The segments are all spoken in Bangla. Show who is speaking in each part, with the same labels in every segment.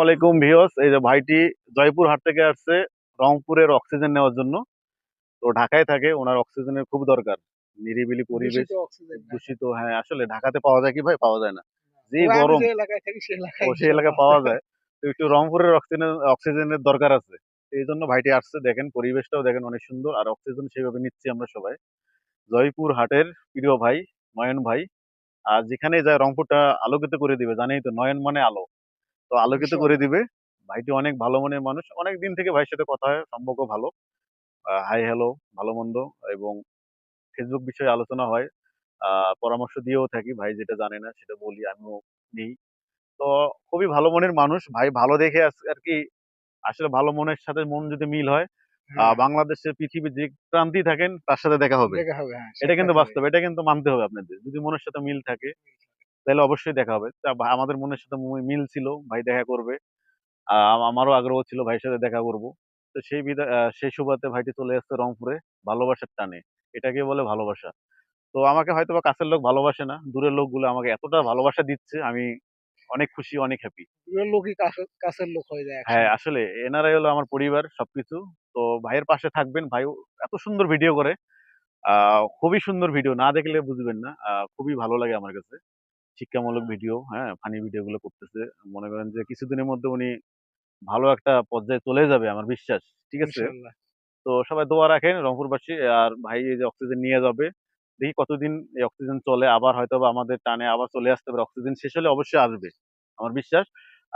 Speaker 1: আলাইকুম ভিউয়ার্স, এই যে ভাইটি জয়পুর হাট থেকে আসছে রংপুরের অক্সিজেন নেওয়ার জন্য। তো ঢাকায় থাকে, ওনার অক্সিজেনের খুব দরকার। নিরিবিলি পরিবেশ,
Speaker 2: দূষিত অক্সিজেন ঢাকা।
Speaker 1: দূষিত, হ্যাঁ আসলে ঢাকাতে পাওয়া যায় কি ভাই? পাওয়া যায় না। যে
Speaker 2: তবে আমি
Speaker 1: গরম,
Speaker 2: যে এলাকায় থাকি সে
Speaker 1: ও
Speaker 2: এলাকায়
Speaker 1: সেই
Speaker 2: ইনশাল্লাহ
Speaker 1: এলাকায়
Speaker 2: আছে।
Speaker 1: পাওয়া যায়। তো একটু রংপুরের অক্সিজেনের দরকার আছে। এই জন্য ভাইটি আসছে, দেখেন পরিবেশটাও দেখেন অনেক সুন্দর, আর অক্সিজেন সেভাবে নিচ্ছি আমরা সবাই। জয়পুর হাটের প্রিয় ভাই নয়ন ভাই, আর যেখানে যায় রংপুরটা আলোকিত করে দিবে, জানেই তো নয়ন মানে আলো। তো আলোকিত করে
Speaker 2: ইনশাল্লাহ।
Speaker 1: দিবে। ভাইটি অনেক ভালো মনের মানুষ, অনেক দিন থেকে ভাইয়ের সাথে কথা হয়, সম্পর্ক ভালো। হাই হ্যালো, ভালো মন্দ, এবং ফেসবুক বিষয়ে আলোচনা হয়। পরামর্শ দিয়েও থাকি, ভাই যেটা জানে না সেটা বলি, আমিও নিই। তো খুবই ভালো মনের মানুষ ভাই, ভালো দেখে আর কি। আসলে ভালো মনের সাথে মন যদি মিল হয়,
Speaker 2: হ্যাঁ,
Speaker 1: বাংলাদেশের পৃথিবীর যে প্রান্তেই থাকেন তার সাথে দেখা হবে।
Speaker 2: দেখা হবে, হ্যাঁ,
Speaker 1: এটা কিন্তু
Speaker 2: সাক্ষাৎ হবে।
Speaker 1: বাস্তব, এটা কিন্তু মানতে হবে আপনাদের। যদি মনের সাথে মিল থাকে তাহলে অবশ্যই দেখা হবে। আমাদের মনের সাথে মিল ছিল, ভাই দেখা করবে। আমারও আগ্রহ ছিল ভাইয়ের সাথে দেখা করব। তো সেই সুবাদে ভাইটি চলে আসছে রংপুরে ভালোবাসার টানে। এটাকে বলে ভালোবাসা। তো আমাকে হয়তোবা কাছের লোক ভালোবাসে না, দূরের লোকগুলো আমাকে এতটা ভালোবাসা দিচ্ছে, আমি অনেক খুশি, অনেক হ্যাপি।
Speaker 2: প্রিয় লোকই কাছের লোক হয়ে যায়
Speaker 1: হ্যাঁ,
Speaker 2: একসময়।
Speaker 1: আসলে এনারাই হলো আমার পরিবার, সবকিছু। তো ভাইয়ের পাশে থাকবেন। ভাই এত সুন্দর ভিডিও করে। খুবই সুন্দর ভিডিও, না দেখলে বুঝবেন না। খুবই ভালো লাগে আমার কাছে। শিক্ষামূলক ভিডিও, হ্যাঁ, ফানি ভিডিও গুলো করতেছে। মনে করেন যে কিছুদিনের মধ্যে উনি ভালো একটা পর্যায়ে চলে যাবে, আমার বিশ্বাস। ঠিক আছে?
Speaker 2: ইনশাল্লাহ।
Speaker 1: তো সবাই দোয়া রাখেন রংপুরবাসী। আর ভাই এই যে অক্সিজেন নিয়ে যাবে, দেখি কতদিন এই অক্সিজেন চলে, আবার হয়তোবা আমাদের টানে আবার চলে আসতে পারে। অক্সিজেন শেষ হলে অবশ্যই আসবে, আমার বিশ্বাস।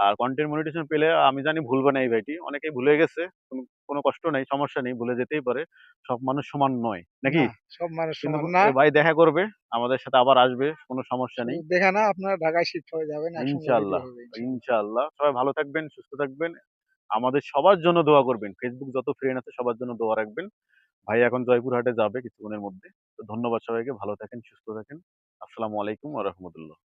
Speaker 1: আর কন্টেন্ট মনিটেশন পেলে আমি জানি ভুলবে না এই ভাইটি। অনেকেই ভুলে গেছে, কোনো কষ্ট নাই, সমস্যা নেই, ভুলে যেতেই পারে। সব মানুষ সমান নয়, নাকি?
Speaker 2: না, সব মানুষ
Speaker 1: কিন্তু
Speaker 2: সমান না।
Speaker 1: এ ভাই দেখা করবে, আমাদের সাথে আবার আসবে, কোনো সমস্যা
Speaker 2: শুধু
Speaker 1: নেই।
Speaker 2: দেখা না, আপনারা ঢাকায় শিফট হয়ে যাবেন, একসঙ্গে ভিডিও
Speaker 1: ইনশাআল্লাহ,
Speaker 2: হবে ইনশাল্লাহ।
Speaker 1: ইনশাআল্লাহ। সবাই ভালো থাকবেন, সুস্থ থাকবেন। আমাদের সবার জন্য দোয়া করবেন। ফেসবুক যত ফ্রেন্ড আছে সবার জন্য দোয়া রাখবেন। ভাই এখন জয়পুরহাটে যাবে কিছুক্ষণের মধ্যে। তো ধন্যবাদ সবাইকে। ভালো থাকেন, সুস্থ থাকেন। আসসালামু আলাইকুম ওয়া রাহমাতুল্লাহ।